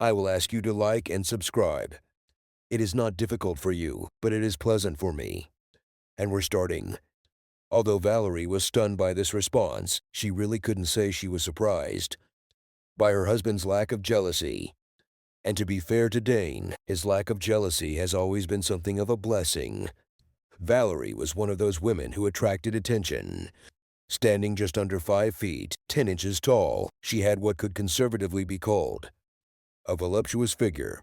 I will ask you to like and subscribe. It is not difficult for you, but it is pleasant for me. And we're starting. Although Valerie was stunned by this response, she really couldn't say she was surprised by her husband's lack of jealousy. And to be fair to Dane, his lack of jealousy has always been something of a blessing. Valerie was one of those women who attracted attention. Standing just under 5 feet, 10 inches tall, she had what could conservatively be called a voluptuous figure.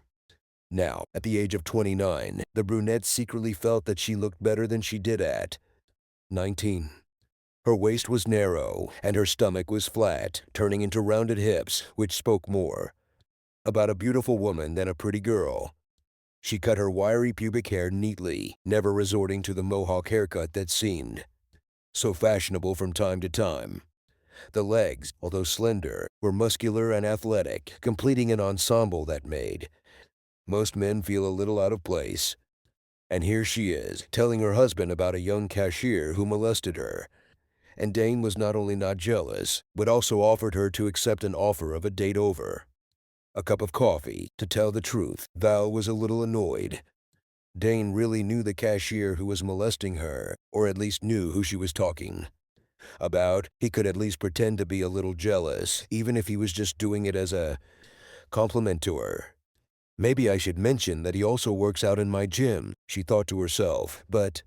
Now, at the age of 29, the brunette secretly felt that she looked better than she did at 19. Her waist was narrow, and her stomach was flat, turning into rounded hips, which spoke more about a beautiful woman than a pretty girl. She cut her wiry pubic hair neatly, never resorting to the mohawk haircut that seemed so fashionable from time to time. The legs, although slender, were muscular and athletic, completing an ensemble that made most men feel a little out of place. And here she is, telling her husband about a young cashier who molested her. And Dane was not only not jealous, but also offered her to accept an offer of a date over a cup of coffee. To tell the truth, Val was a little annoyed. Dane really knew the cashier who was molesting her, or at least knew who she was talking about. He could at least pretend to be a little jealous, even if he was just doing it as a compliment to her. Maybe I should mention that he also works out in my gym, she thought to herself, but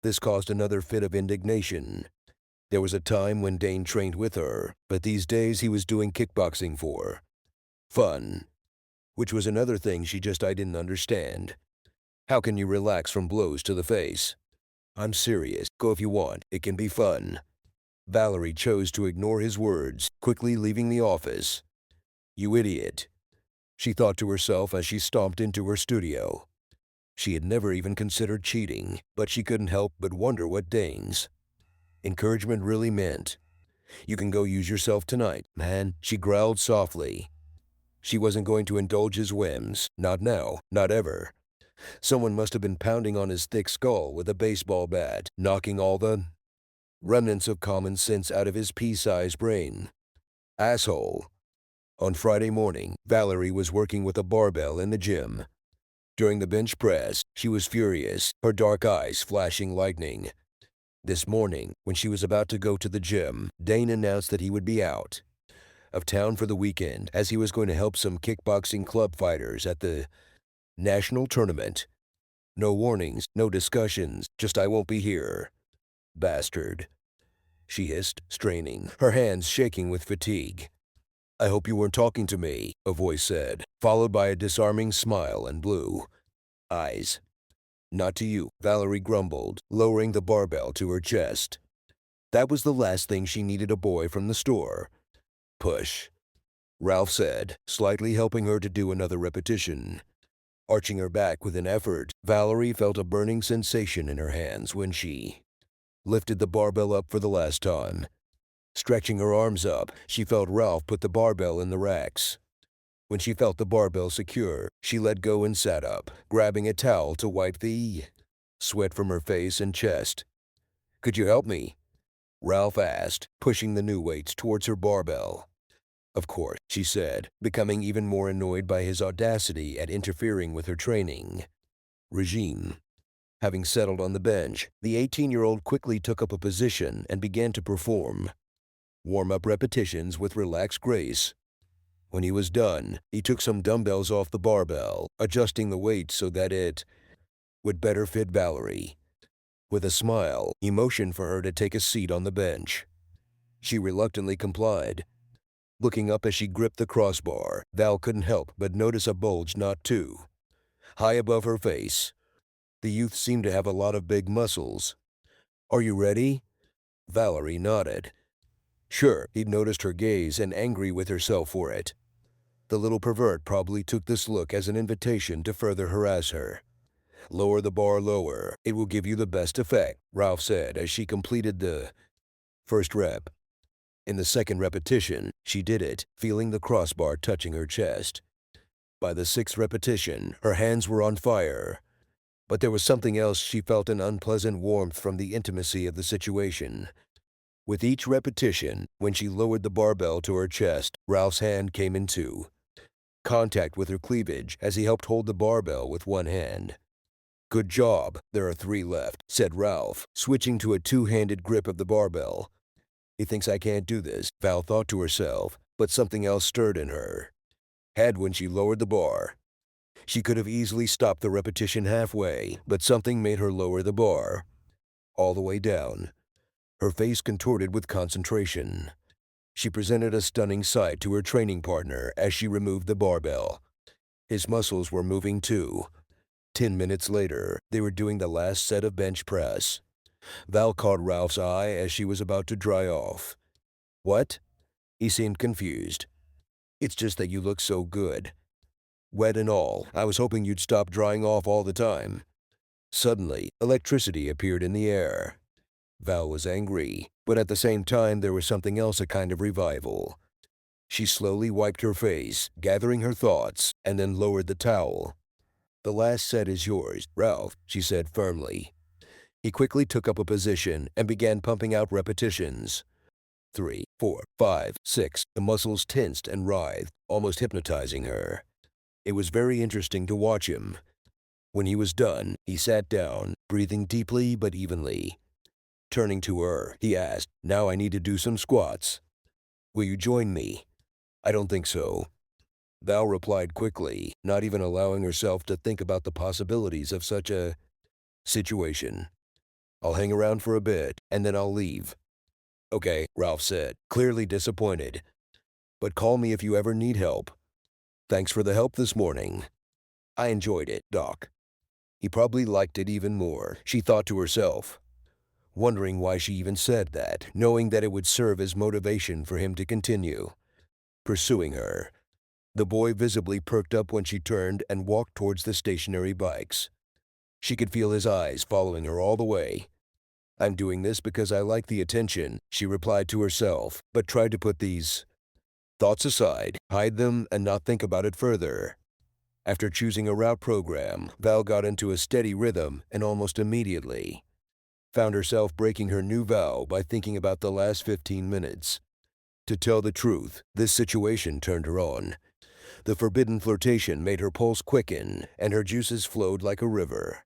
this caused another fit of indignation. There was a time when Dane trained with her, but these days he was doing kickboxing for fun, which was another thing I didn't understand. How can you relax from blows to the face? I'm serious. Go if you want. It can be fun. Valerie chose to ignore his words, quickly leaving the office. You idiot, she thought to herself as she stomped into her studio. She had never even considered cheating, but she couldn't help but wonder what Dane's encouragement really meant. You can go use yourself tonight, man, she growled softly. She wasn't going to indulge his whims, not now, not ever. Someone must have been pounding on his thick skull with a baseball bat, knocking all the remnants of common sense out of his pea-sized brain. Asshole. On Friday morning, Valerie was working with a barbell in the gym. During the bench press, she was furious, her dark eyes flashing lightning. This morning, when she was about to go to the gym, Dane announced that he would be out of town for the weekend, as he was going to help some kickboxing club fighters at the national tournament. No warnings, no discussions, just I won't be here. Bastard, she hissed, straining, her hands shaking with fatigue. I hope you weren't talking to me, a voice said, followed by a disarming smile and blue eyes. Not to you, Valerie grumbled, lowering the barbell to her chest. That was the last thing she needed, a boy from the store. Push, Ralph said, slightly helping her to do another repetition. Arching her back with an effort, Valerie felt a burning sensation in her hands when she lifted the barbell up for the last time. Stretching her arms up, she felt Ralph put the barbell in the racks. When she felt the barbell secure, she let go and sat up, grabbing a towel to wipe the sweat from her face and chest. Could you help me? Ralph asked, pushing the new weights towards her barbell. Of course, she said, becoming even more annoyed by his audacity at interfering with her training regime. Having settled on the bench, the 18-year-old quickly took up a position and began to perform warm-up repetitions with relaxed grace. When he was done, he took some dumbbells off the barbell, adjusting the weight so that it would better fit Valerie. With a smile, he motioned for her to take a seat on the bench. She reluctantly complied. Looking up as she gripped the crossbar, Val couldn't help but notice a bulge not too high above her face. The youth seemed to have a lot of big muscles. Are you ready? Valerie nodded. Sure, he'd noticed her gaze and angry with herself for it. The little pervert probably took this look as an invitation to further harass her. Lower the bar lower. It will give you the best effect, Ralph said as she completed the first rep. In the second repetition, she did it, feeling the crossbar touching her chest. By the sixth repetition, her hands were on fire. But there was something else. She felt an unpleasant warmth from the intimacy of the situation. With each repetition, when she lowered the barbell to her chest, Ralph's hand came in two contact with her cleavage as he helped hold the barbell with one hand. "Good job, there are 3 left," said Ralph, switching to a two-handed grip of the barbell. "He thinks I can't do this," Val thought to herself, but something else stirred in her. Had when she lowered the bar. She could have easily stopped the repetition halfway, but something made her lower the bar all the way down. Her face contorted with concentration. She presented a stunning sight to her training partner as she removed the barbell. His muscles were moving too. 10 minutes later, they were doing the last set of bench press. Val caught Ralph's eye as she was about to dry off. "What?" He seemed confused. "It's just that you look so good. Wet and all, I was hoping you'd stop drying off all the time." Suddenly, electricity appeared in the air. Val was angry, but at the same time there was something else, a kind of revival. She slowly wiped her face, gathering her thoughts, and then lowered the towel. "The last set is yours, Ralph," she said firmly. He quickly took up a position and began pumping out repetitions. 3, 4, 5, 6. The muscles tensed and writhed, almost hypnotizing her. It was very interesting to watch him. When he was done, he sat down, breathing deeply but evenly. Turning to her, he asked, "Now I need to do some squats. Will you join me?" "I don't think so." Val replied quickly, not even allowing herself to think about the possibilities of such a situation. "I'll hang around for a bit, and then I'll leave." "Okay," Ralph said, clearly disappointed. "But call me if you ever need help." "Thanks for the help this morning." "I enjoyed it, Doc." He probably liked it even more, she thought to herself, wondering why she even said that, knowing that it would serve as motivation for him to continue pursuing her. The boy visibly perked up when she turned and walked towards the stationary bikes. She could feel his eyes following her all the way. "I'm doing this because I like the attention," she replied to herself, but tried to put these thoughts aside, hide them, and not think about it further. After choosing a route program, Val got into a steady rhythm and almost immediately found herself breaking her new vow by thinking about the last 15 minutes. To tell the truth, this situation turned her on. The forbidden flirtation made her pulse quicken and her juices flowed like a river.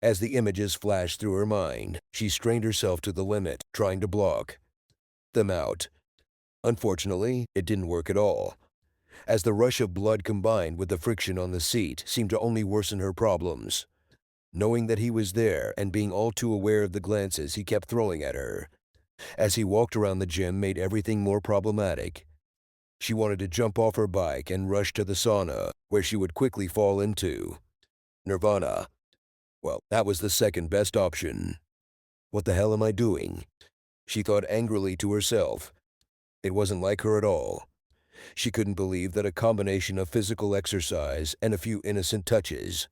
As the images flashed through her mind, she strained herself to the limit, trying to block them out. Unfortunately, it didn't work at all, as the rush of blood combined with the friction on the seat seemed to only worsen her problems. Knowing that he was there and being all too aware of the glances he kept throwing at her as he walked around the gym made everything more problematic. She wanted to jump off her bike and rush to the sauna, where she would quickly fall into nirvana. Well, that was the second best option. "What the hell am I doing?" she thought angrily to herself. It wasn't like her at all. She couldn't believe that a combination of physical exercise and a few innocent touches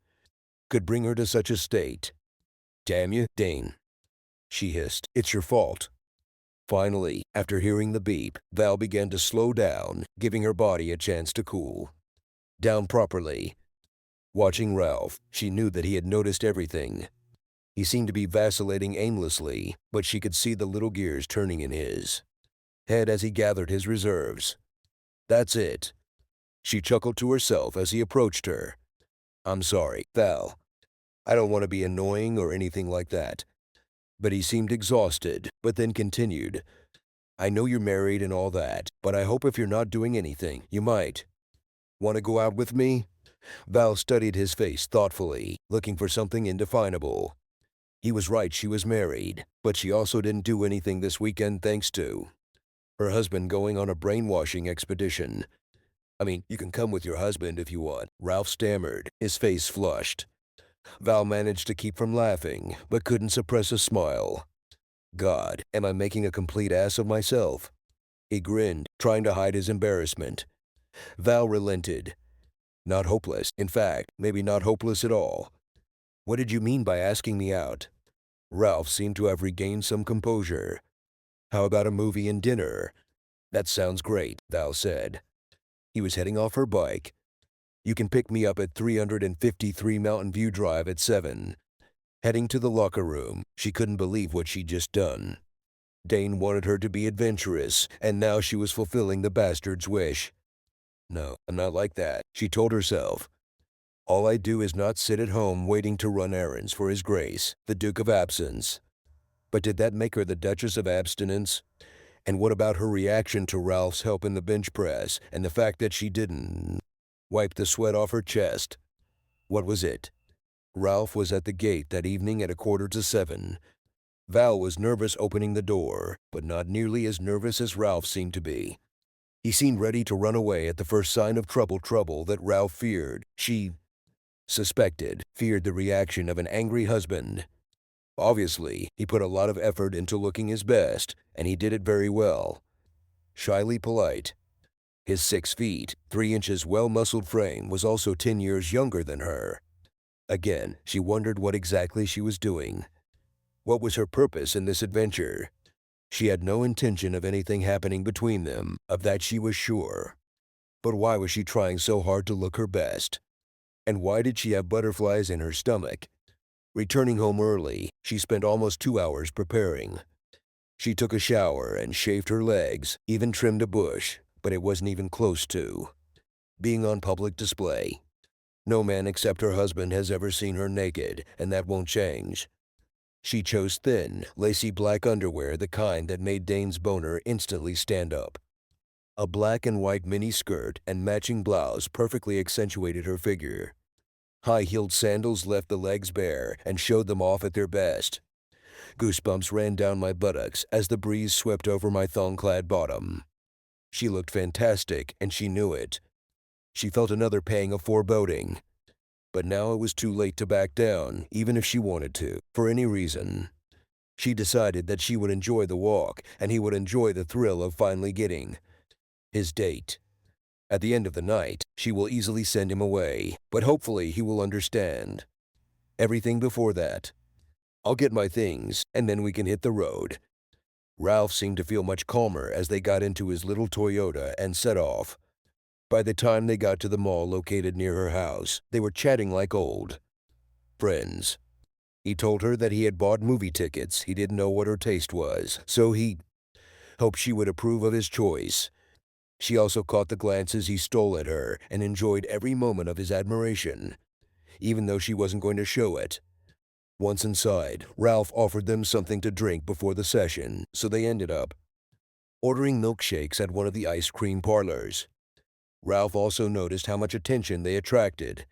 could bring her to such a state. "Damn you, Dane," she hissed. "It's your fault." Finally, after hearing the beep, Val began to slow down, giving her body a chance to cool down properly. Watching Ralph, she knew that he had noticed everything. He seemed to be vacillating aimlessly, but she could see the little gears turning in his head as he gathered his reserves. "That's it," she chuckled to herself as he approached her. "I'm sorry, Val. I don't want to be annoying or anything like that." But he seemed exhausted, but then continued, "I know you're married and all that, but I hope if you're not doing anything, you might want to go out with me?" Val studied his face thoughtfully, looking for something indefinable. He was right, she was married, but she also didn't do anything this weekend thanks to her husband going on a brainwashing expedition. "I mean, you can come with your husband if you want," Ralph stammered, his face flushed. Val managed to keep from laughing, but couldn't suppress a smile. "God, am I making a complete ass of myself?" He grinned, trying to hide his embarrassment. Val relented. "Not hopeless. In fact, maybe not hopeless at all." "What did you mean by asking me out?" Ralph seemed to have regained some composure. "How about a movie and dinner?" "That sounds great," Val said. He was heading off her bike. "You can pick me up at 353 Mountain View Drive at 7. Heading to the locker room, she couldn't believe what she'd just done. Dane wanted her to be adventurous, and now she was fulfilling the bastard's wish. No, I'm not like that, she told herself. All I do is not sit at home waiting to run errands for His Grace, the Duke of Absence. But did that make her the Duchess of Abstinence? And what about her reaction to Ralph's help in the bench press and the fact that she didn't wipe the sweat off her chest? What was it? Ralph was at the gate that evening at 6:45. Val was nervous opening the door, but not nearly as nervous as Ralph seemed to be. He seemed ready to run away at the first sign of trouble that Ralph feared. She feared the reaction of an angry husband. Obviously, he put a lot of effort into looking his best, and he did it very well. Shyly polite. His 6 feet, 3 inches well-muscled frame was also 10 years younger than her. Again, she wondered what exactly she was doing. What was her purpose in this adventure? She had no intention of anything happening between them, of that she was sure. But why was she trying so hard to look her best? And why did she have butterflies in her stomach? Returning home early, she spent almost 2 hours preparing. She took a shower and shaved her legs, even trimmed a bush, but it wasn't even close to being on public display. No man except her husband has ever seen her naked, and that won't change. She chose thin, lacy black underwear, the kind that made Dane's boner instantly stand up. A black and white mini skirt and matching blouse perfectly accentuated her figure. High-heeled sandals left the legs bare and showed them off at their best. Goosebumps ran down my buttocks as the breeze swept over my thong-clad bottom. She looked fantastic, and she knew it. She felt another pang of foreboding. But now it was too late to back down, even if she wanted to, for any reason. She decided that she would enjoy the walk, and he would enjoy the thrill of finally getting his date. At the end of the night, she will easily send him away, but hopefully he will understand. Everything before that. I'll get my things, and then we can hit the road. Ralph seemed to feel much calmer as they got into his little Toyota and set off. By the time they got to the mall located near her house, they were chatting like old friends. He told her that he had bought movie tickets. He didn't know what her taste was, so he hoped she would approve of his choice. She also caught the glances he stole at her and enjoyed every moment of his admiration, even though she wasn't going to show it. Once inside, Ralph offered them something to drink before the session, so they ended up ordering milkshakes at one of the ice cream parlors. Ralph also noticed how much attention they attracted.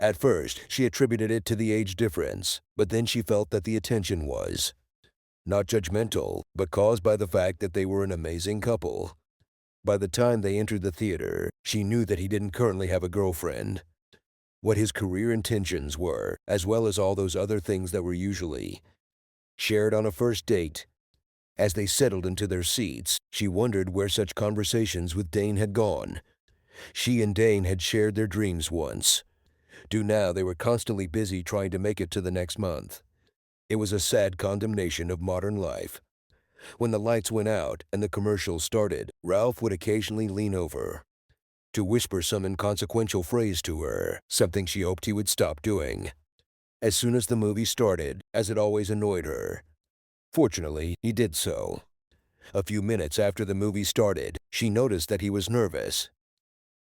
At first, she attributed it to the age difference, but then she felt that the attention was not judgmental, but caused by the fact that they were an amazing couple. By the time they entered the theater, she knew that he didn't currently have a girlfriend. What his career intentions were, as well as all those other things that were usually shared on a first date. As they settled into their seats, she wondered where such conversations with Dane had gone. She and Dane had shared their dreams once. Now they were constantly busy trying to make it to the next month. It was a sad condemnation of modern life. When the lights went out and the commercials started, Ralph would occasionally lean over to whisper some inconsequential phrase to her, something she hoped he would stop doing as soon as the movie started, as it always annoyed her. Fortunately, he did so. A few minutes after the movie started, she noticed that he was nervous.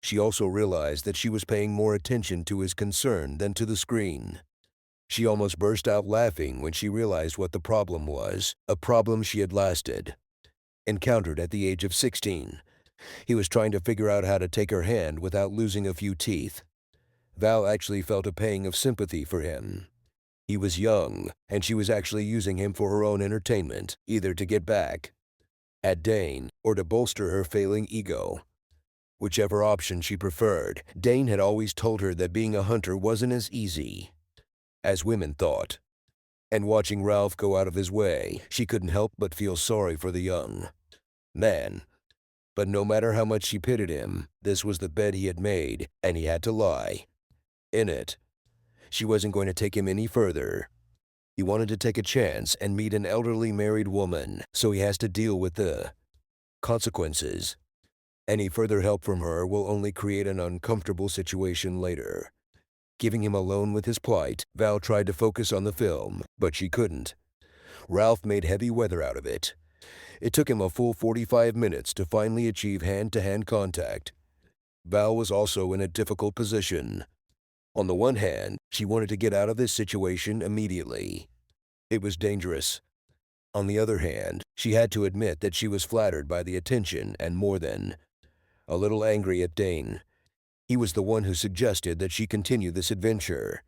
She also realized that she was paying more attention to his concern than to the screen. She almost burst out laughing when she realized what the problem was, a problem she had encountered at the age of 16. He was trying to figure out how to take her hand without losing a few teeth. Val actually felt a pang of sympathy for him. He was young, and she was actually using him for her own entertainment, either to get back at Dane or to bolster her failing ego. Whichever option she preferred, Dane had always told her that being a hunter wasn't as easy as women thought. And watching Ralph go out of his way, she couldn't help but feel sorry for the young man. But no matter how much she pitied him, this was the bed he had made, and he had to lie in it. She wasn't going to take him any further. He wanted to take a chance and meet an elderly married woman, so he has to deal with the consequences. Any further help from her will only create an uncomfortable situation later. Giving him a loan with his plight, Val tried to focus on the film, but she couldn't. Ralph made heavy weather out of it. It took him a full 45 minutes to finally achieve hand-to-hand contact. Val was also in a difficult position. On the one hand, she wanted to get out of this situation immediately. It was dangerous. On the other hand, she had to admit that she was flattered by the attention and more than a little angry at Dane. He was the one who suggested that she continue this adventure.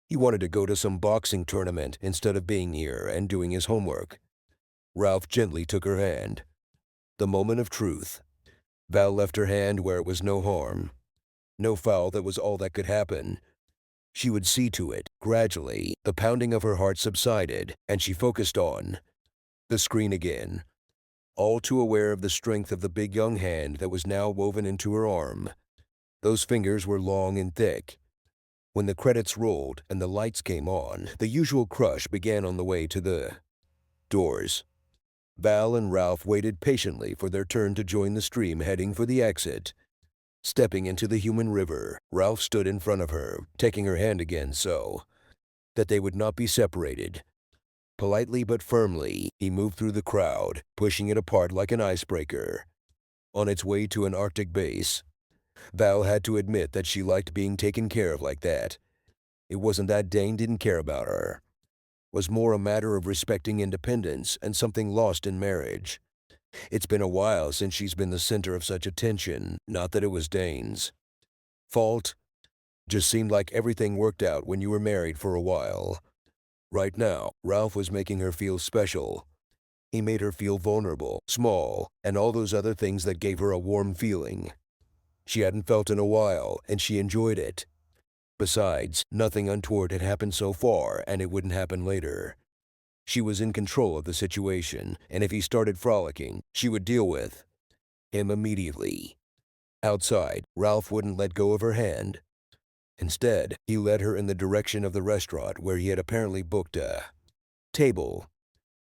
He wanted to go to some boxing tournament instead of being here and doing his homework. Ralph gently took her hand. The moment of truth. Val left her hand where it was no harm. No foul, that was all that could happen. She would see to it. Gradually, the pounding of her heart subsided, and she focused on the screen again, all too aware of the strength of the big young hand that was now woven into her arm. Those fingers were long and thick. When the credits rolled and the lights came on, the usual crush began on the way to the doors. Val and Ralph waited patiently for their turn to join the stream heading for the exit. Stepping into the human river, Ralph stood in front of her, taking her hand again so that they would not be separated. Politely but firmly, he moved through the crowd, pushing it apart like an icebreaker. On its way to an Arctic base, Val had to admit that she liked being taken care of like that. It wasn't that Dane didn't care about her. It was more a matter of respecting independence and something lost in marriage. It's been a while since she's been the center of such attention, not that it was Dane's fault. Just seemed like everything worked out when you were married for a while. Right now, Ralph was making her feel special. He made her feel vulnerable, small, and all those other things that gave her a warm feeling she hadn't felt in a while, and she enjoyed it. Besides, nothing untoward had happened so far, and it wouldn't happen later. She was in control of the situation, and if he started frolicking, she would deal with him immediately. Outside, Ralph wouldn't let go of her hand. Instead, he led her in the direction of the restaurant where he had apparently booked a table.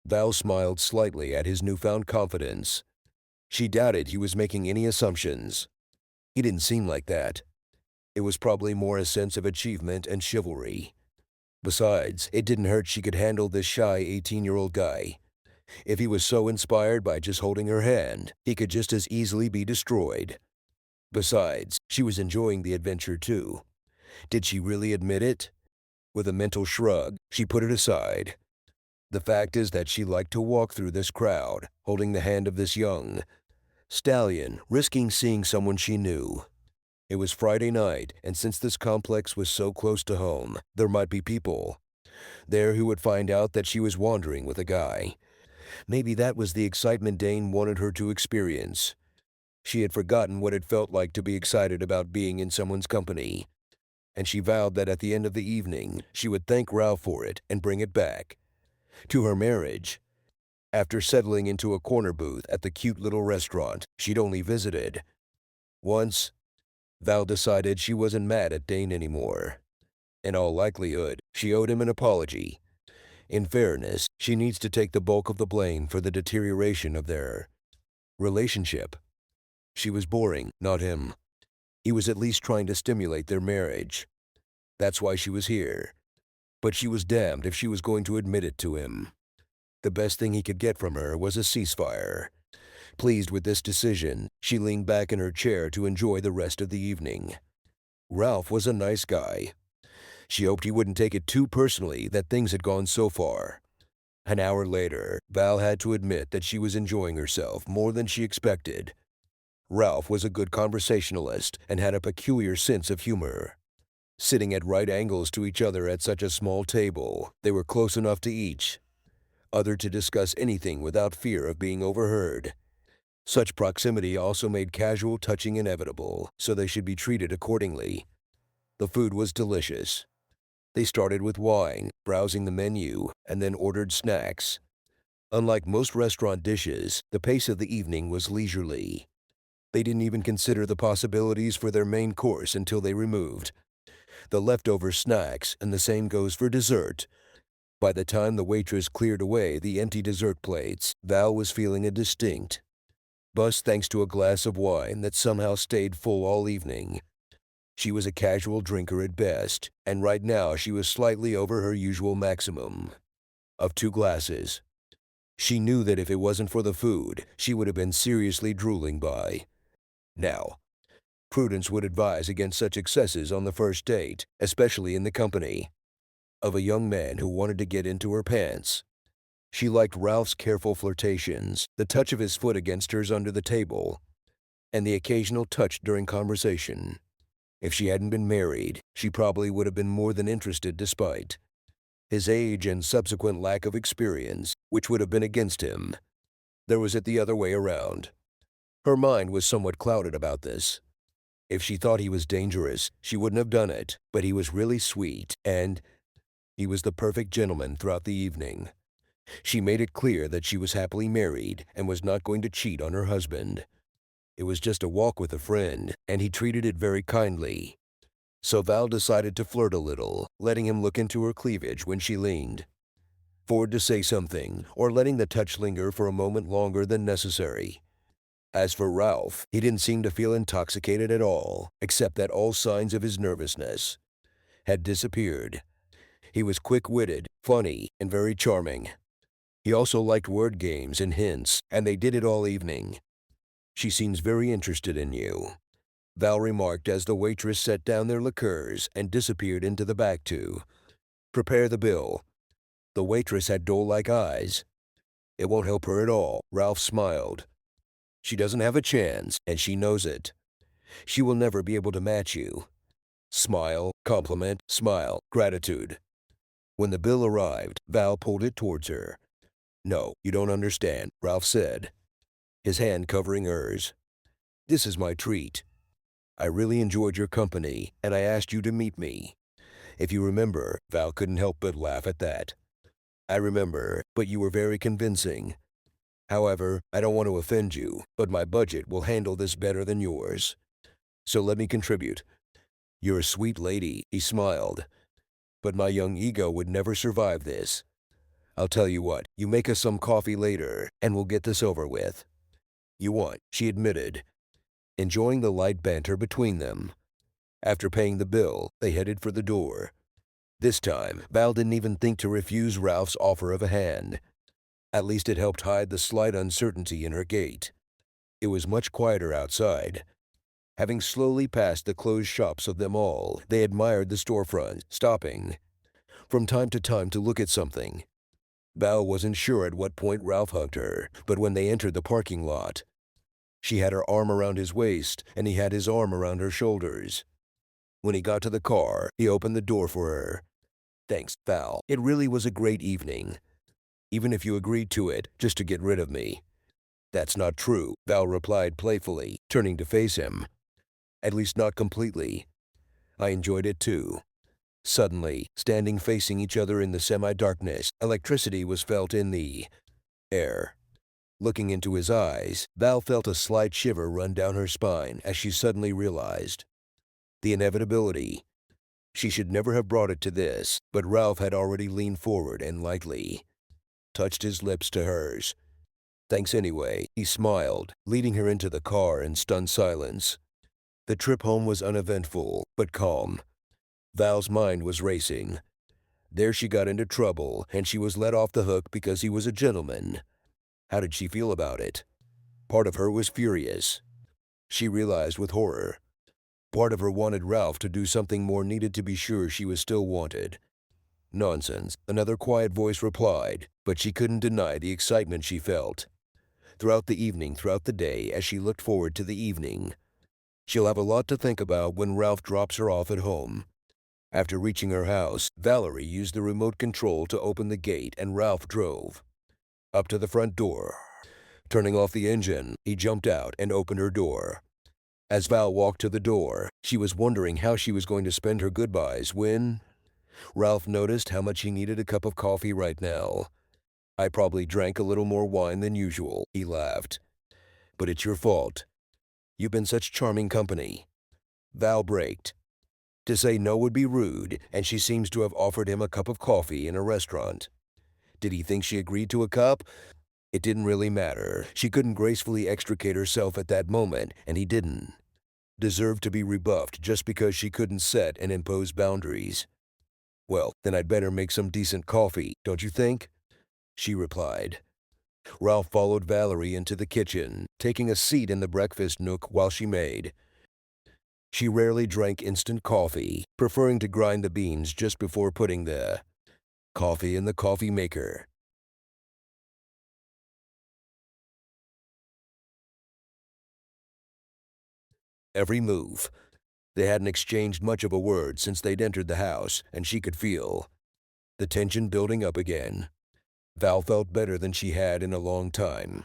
Val smiled slightly at his newfound confidence. She doubted he was making any assumptions. He didn't seem like that. It was probably more a sense of achievement and chivalry. Besides, it didn't hurt she could handle this shy 18-year-old guy. If he was so inspired by just holding her hand, he could just as easily be destroyed. Besides, she was enjoying the adventure too. Did she really admit it? With a mental shrug, she put it aside. The fact is that she liked to walk through this crowd, holding the hand of this young stallion, risking seeing someone she knew. It was Friday night, and since this complex was so close to home, there might be people there who would find out that she was wandering with a guy. Maybe that was the excitement Dane wanted her to experience. She had forgotten what it felt like to be excited about being in someone's company, and she vowed that at the end of the evening, she would thank Ralph for it and bring it back to her marriage. After settling into a corner booth at the cute little restaurant she'd only visited once, Val decided she wasn't mad at Dane anymore. In all likelihood, she owed him an apology. In fairness, she needs to take the bulk of the blame for the deterioration of their relationship. She was boring, not him. He was at least trying to stimulate their marriage. That's why she was here. But she was damned if she was going to admit it to him. The best thing he could get from her was a ceasefire. Pleased with this decision, she leaned back in her chair to enjoy the rest of the evening. Ralph was a nice guy. She hoped he wouldn't take it too personally that things had gone so far. An hour later, Val had to admit that she was enjoying herself more than she expected. Ralph was a good conversationalist and had a peculiar sense of humor. Sitting at right angles to each other at such a small table, they were close enough to each other to discuss anything without fear of being overheard. Such proximity also made casual touching inevitable, so they should be treated accordingly. The food was delicious. They started with wine, browsing the menu, and then ordered snacks. Unlike most restaurant dishes, the pace of the evening was leisurely. They didn't even consider the possibilities for their main course until they removed the leftover snacks, and the same goes for dessert. By the time the waitress cleared away the empty dessert plates, Val was feeling a distinct buzz thanks to a glass of wine that somehow stayed full all evening. She was a casual drinker at best, and right now she was slightly over her usual maximum of 2 glasses. She knew that if it wasn't for the food, she would have been seriously drooling by now. Prudence would advise against such excesses on the first date, especially in the company of a young man who wanted to get into her pants. She liked Ralph's careful flirtations, the touch of his foot against hers under the table, and the occasional touch during conversation. If she hadn't been married, she probably would have been more than interested despite his age and subsequent lack of experience, which would have been against him. There was it the other way around. Her mind was somewhat clouded about this. If she thought he was dangerous, she wouldn't have done it, but he was really sweet, and he was the perfect gentleman throughout the evening. She made it clear that she was happily married and was not going to cheat on her husband. It was just a walk with a friend, and he treated it very kindly. So Val decided to flirt a little, letting him look into her cleavage when she leaned forward to say something, or letting the touch linger for a moment longer than necessary. As for Ralph, he didn't seem to feel intoxicated at all, except that all signs of his nervousness had disappeared. He was quick-witted, funny, and very charming. He also liked word games and hints, and they did it all evening. "She seems very interested in you," Val remarked as the waitress set down their liqueurs and disappeared into the back to prepare the bill. The waitress had doll-like eyes. "It won't help her at all," Ralph smiled. "She doesn't have a chance, and she knows it. She will never be able to match you." Smile, compliment, smile, gratitude. When the bill arrived, Val pulled it towards her. "No, you don't understand," Ralph said, his hand covering hers. "This is my treat. I really enjoyed your company, and I asked you to meet me. If you remember," Val couldn't help but laugh at that. "I remember, but you were very convincing. However, I don't want to offend you, but my budget will handle this better than yours. So let me contribute." "You're a sweet lady," he smiled, "but my young ego would never survive this. I'll tell you what, you make us some coffee later, and we'll get this over with." "You want," she admitted, enjoying the light banter between them. After paying the bill, they headed for the door. This time, Val didn't even think to refuse Ralph's offer of a hand. At least it helped hide the slight uncertainty in her gait. It was much quieter outside. Having slowly passed the closed shops of them all, they admired the storefront, stopping from time to time to look at something. Val wasn't sure at what point Ralph hugged her, but when they entered the parking lot, she had her arm around his waist, and he had his arm around her shoulders. When he got to the car, he opened the door for her. "Thanks, Val. It really was a great evening. Even if you agreed to it, just to get rid of me." "That's not true," Val replied playfully, turning to face him. "At least not completely. I enjoyed it too." Suddenly, standing facing each other in the semi-darkness, electricity was felt in the air. Looking into his eyes, Val felt a slight shiver run down her spine as she suddenly realized the inevitability. She should never have brought it to this, but Ralph had already leaned forward and lightly touched his lips to hers. "Thanks anyway," he smiled, leading her into the car in stunned silence. The trip home was uneventful, but calm. Val's mind was racing. There she got into trouble, and she was let off the hook because he was a gentleman. How did she feel about it? Part of her was furious. She realized with horror. Part of her wanted Ralph to do something more needed to be sure she was still wanted. "Nonsense," another quiet voice replied, but she couldn't deny the excitement she felt. Throughout the day, as she looked forward to the evening. She'll have a lot to think about when Ralph drops her off at home. After reaching her house, Valerie used the remote control to open the gate and Ralph drove up to the front door. Turning off the engine, he jumped out and opened her door. As Val walked to the door, she was wondering how she was going to spend her goodbyes when Ralph noticed how much he needed a cup of coffee right now. "I probably drank a little more wine than usual," he laughed. "But it's your fault. You've been such charming company." Val braked. To say no would be rude, and she seems to have offered him a cup of coffee in a restaurant. Did he think she agreed to a cup? It didn't really matter. She couldn't gracefully extricate herself at that moment, and he didn't deserve to be rebuffed just because she couldn't set and impose boundaries. "Well, then I'd better make some decent coffee, don't you think?" she replied. Ralph followed Valerie into the kitchen, taking a seat in the breakfast nook while she made She rarely drank instant coffee, preferring to grind the beans just before putting the coffee in the coffee maker. Every move. They hadn't exchanged much of a word since they'd entered the house, and she could feel the tension building up again. Val felt better than she had in a long time.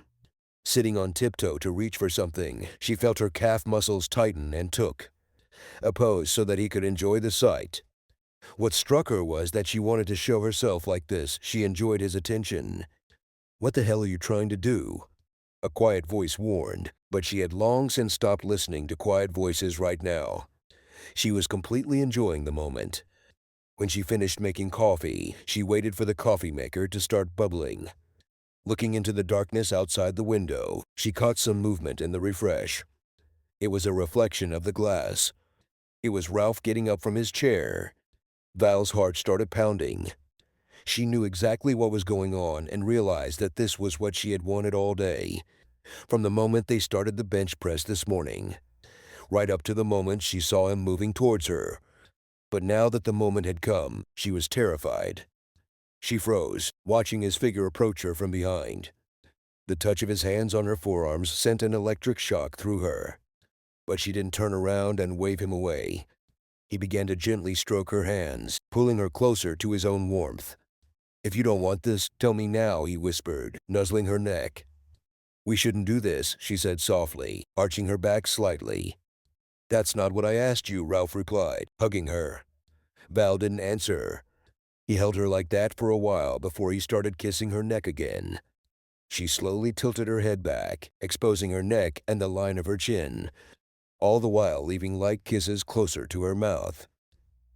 Sitting on tiptoe to reach for something, she felt her calf muscles tighten and took a pose so that he could enjoy the sight. What struck her was that she wanted to show herself like this. She enjoyed his attention. "What the hell are you trying to do?" a quiet voice warned, but she had long since stopped listening to quiet voices right now. She was completely enjoying the moment. When she finished making coffee, she waited for the coffee maker to start bubbling. Looking into the darkness outside the window, she caught some movement in the refresh. It was a reflection of the glass. It was Ralph getting up from his chair. Val's heart started pounding. She knew exactly what was going on and realized that this was what she had wanted all day. From the moment they started the bench press this morning, right up to the moment she saw him moving towards her. But now that the moment had come, she was terrified. She froze, watching his figure approach her from behind. The touch of his hands on her forearms sent an electric shock through her. But she didn't turn around and wave him away. He began to gently stroke her hands, pulling her closer to his own warmth. "If you don't want this, tell me now," he whispered, nuzzling her neck. "We shouldn't do this," she said softly, arching her back slightly. "That's not what I asked you," Ralph replied, hugging her. Val didn't answer. He held her like that for a while before he started kissing her neck again. She slowly tilted her head back, exposing her neck and the line of her chin, all the while leaving light kisses closer to her mouth.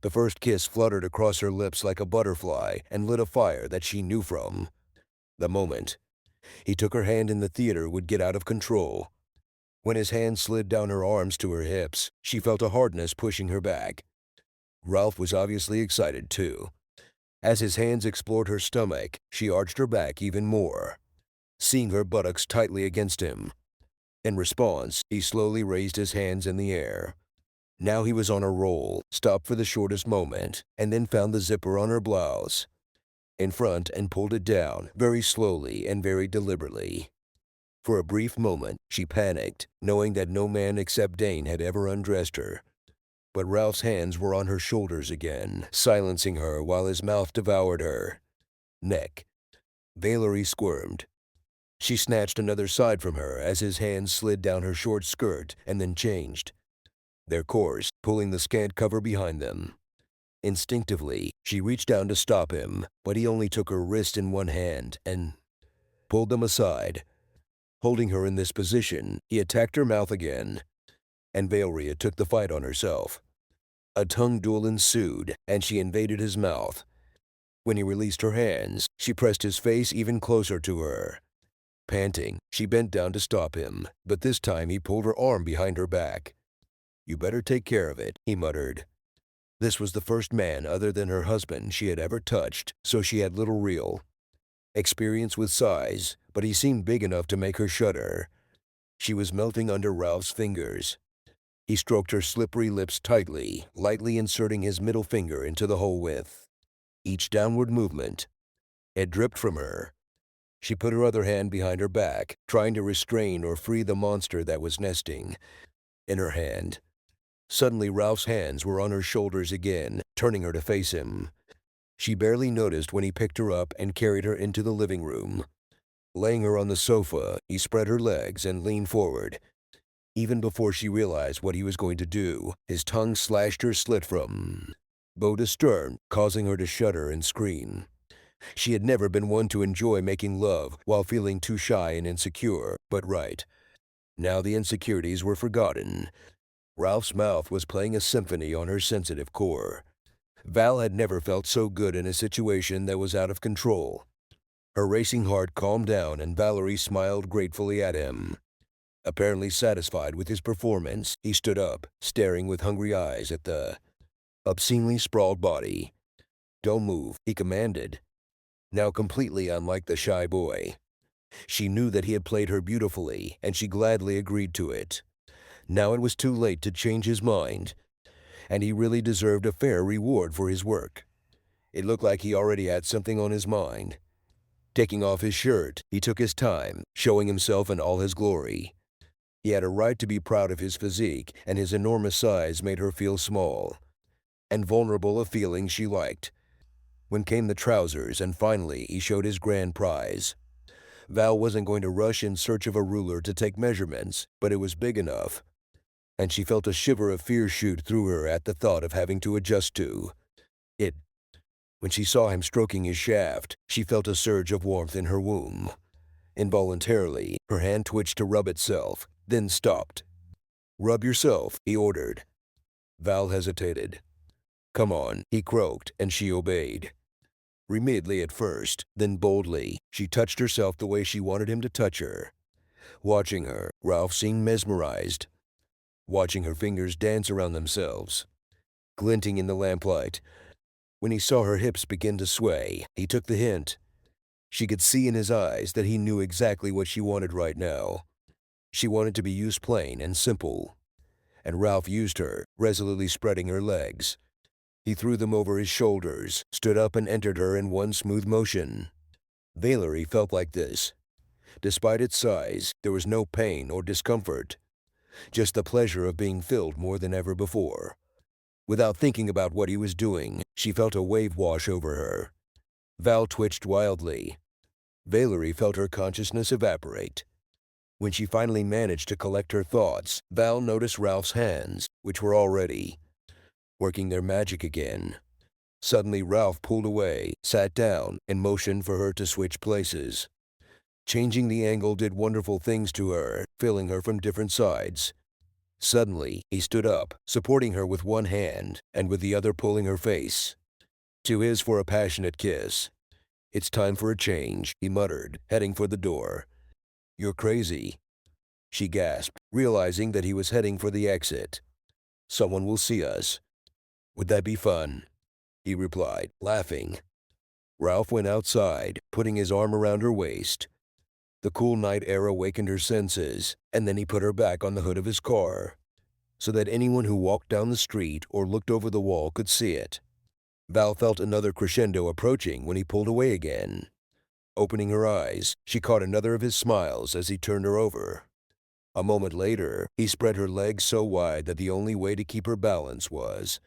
The first kiss fluttered across her lips like a butterfly and lit a fire that she knew from the moment he took her hand in the theater would get out of control. When his hand slid down her arms to her hips, she felt a hardness pushing her back. Ralph was obviously excited too. As his hands explored her stomach, she arched her back even more, seeing her buttocks tightly against him. In response, he slowly raised his hands in the air. Now he was on a roll, stopped for the shortest moment, and then found the zipper on her blouse in front and pulled it down, very slowly and very deliberately. For a brief moment, she panicked, knowing that no man except Dane had ever undressed her. But Ralph's hands were on her shoulders again, silencing her while his mouth devoured her neck. Valerie squirmed. She snatched another side from her as his hands slid down her short skirt and then changed their course, pulling the scant cover behind them. Instinctively, she reached down to stop him, but he only took her wrist in one hand and pulled them aside. Holding her in this position, he attacked her mouth again, and Valeria took the fight on herself. A tongue duel ensued, and she invaded his mouth. When he released her hands, she pressed his face even closer to her. Panting, she bent down to stop him, but this time he pulled her arm behind her back. "You better take care of it," he muttered. This was the first man other than her husband she had ever touched, so she had little real experience with size, but he seemed big enough to make her shudder. She was melting under Ralph's fingers. He stroked her slippery lips tightly, lightly inserting his middle finger into the hole with each downward movement. It dripped from her. She put her other hand behind her back, trying to restrain or free the monster that was nesting in her hand. Suddenly, Ralph's hands were on her shoulders again, turning her to face him. She barely noticed when he picked her up and carried her into the living room. Laying her on the sofa, he spread her legs and leaned forward. Even before she realized what he was going to do, his tongue slashed her slit from bow to stern, causing her to shudder and scream. She had never been one to enjoy making love while feeling too shy and insecure, but right now the insecurities were forgotten. Ralph's mouth was playing a symphony on her sensitive core. Val had never felt so good in a situation that was out of control. Her racing heart calmed down and Valerie smiled gratefully at him. Apparently satisfied with his performance, he stood up, staring with hungry eyes at the obscenely sprawled body. "Don't move," he commanded, now completely unlike the shy boy. She knew that he had played her beautifully, and she gladly agreed to it. Now it was too late to change his mind, and he really deserved a fair reward for his work. It looked like he already had something on his mind. Taking off his shirt, he took his time, showing himself in all his glory. He had a right to be proud of his physique, and his enormous size made her feel small and vulnerable, a feeling she liked. When came the trousers, and finally he showed his grand prize. Val wasn't going to rush in search of a ruler to take measurements, but it was big enough, and she felt a shiver of fear shoot through her at the thought of having to adjust to it. When she saw him stroking his shaft, she felt a surge of warmth in her womb. Involuntarily, her hand twitched to rub itself, then stopped. "Rub yourself," he ordered. Val hesitated. "Come on," he croaked, and she obeyed. Remotely at first, then boldly, she touched herself the way she wanted him to touch her. Watching her, Ralph seemed mesmerized, watching her fingers dance around themselves, glinting in the lamplight. When he saw her hips begin to sway, he took the hint. She could see in his eyes that he knew exactly what she wanted right now. She wanted to be used plain and simple, and Ralph used her, resolutely spreading her legs. He threw them over his shoulders, stood up, and entered her in one smooth motion. Valerie felt like this. Despite its size, there was no pain or discomfort, just the pleasure of being filled more than ever before. Without thinking about what he was doing, she felt a wave wash over her. Val twitched wildly. Valerie felt her consciousness evaporate. When she finally managed to collect her thoughts, Val noticed Ralph's hands, which were already working their magic again. Suddenly, Ralph pulled away, sat down, and motioned for her to switch places. Changing the angle did wonderful things to her, filling her from different sides. Suddenly, he stood up, supporting her with one hand, and with the other pulling her face to his for a passionate kiss. "It's time for a change," he muttered, heading for the door. "You're crazy," she gasped, realizing that he was heading for the exit. "Someone will see us." "Would that be fun?" he replied, laughing. Ralph went outside, putting his arm around her waist. The cool night air awakened her senses, and then he put her back on the hood of his car, so that anyone who walked down the street or looked over the wall could see it. Val felt another crescendo approaching when he pulled away again. Opening her eyes, she caught another of his smiles as he turned her over. A moment later, he spread her legs so wide that the only way to keep her balance was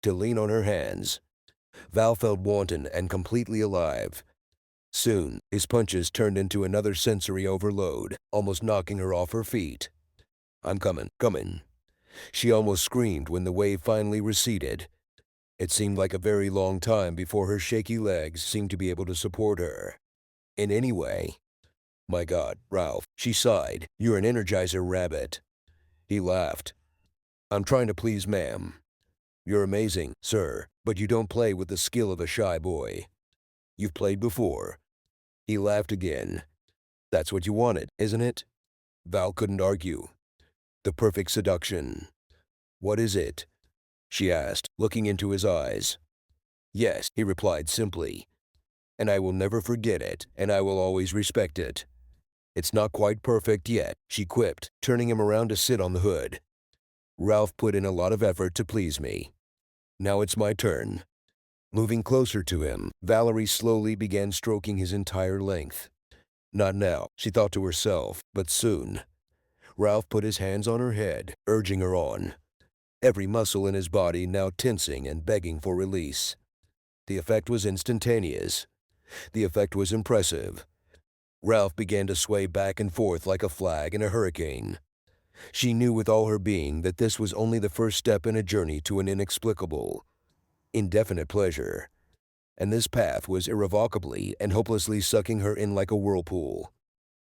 to lean on her hands. Val felt wanton and completely alive. Soon, his punches turned into another sensory overload, almost knocking her off her feet. "I'm coming." She almost screamed when the wave finally receded. It seemed like a very long time before her shaky legs seemed to be able to support her in any way. "My God, Ralph," she sighed, "you're an Energizer rabbit." He laughed. "I'm trying to please ma'am." "You're amazing, sir, but you don't play with the skill of a shy boy. You've played before." He laughed again. "That's what you wanted, isn't it?" Val couldn't argue. The perfect seduction. "What is it?" she asked, looking into his eyes. "Yes," he replied simply. "And I will never forget it, and I will always respect it." "It's not quite perfect yet," she quipped, turning him around to sit on the hood. "Ralph put in a lot of effort to please me. Now it's my turn." Moving closer to him, Valerie slowly began stroking his entire length. Not now, she thought to herself, but soon. Ralph put his hands on her head, urging her on, every muscle in his body now tensing and begging for release. The effect was instantaneous. The effect was impressive. Ralph began to sway back and forth like a flag in a hurricane. She knew with all her being that this was only the first step in a journey to an inexplicable, indefinite pleasure, and this path was irrevocably and hopelessly sucking her in like a whirlpool.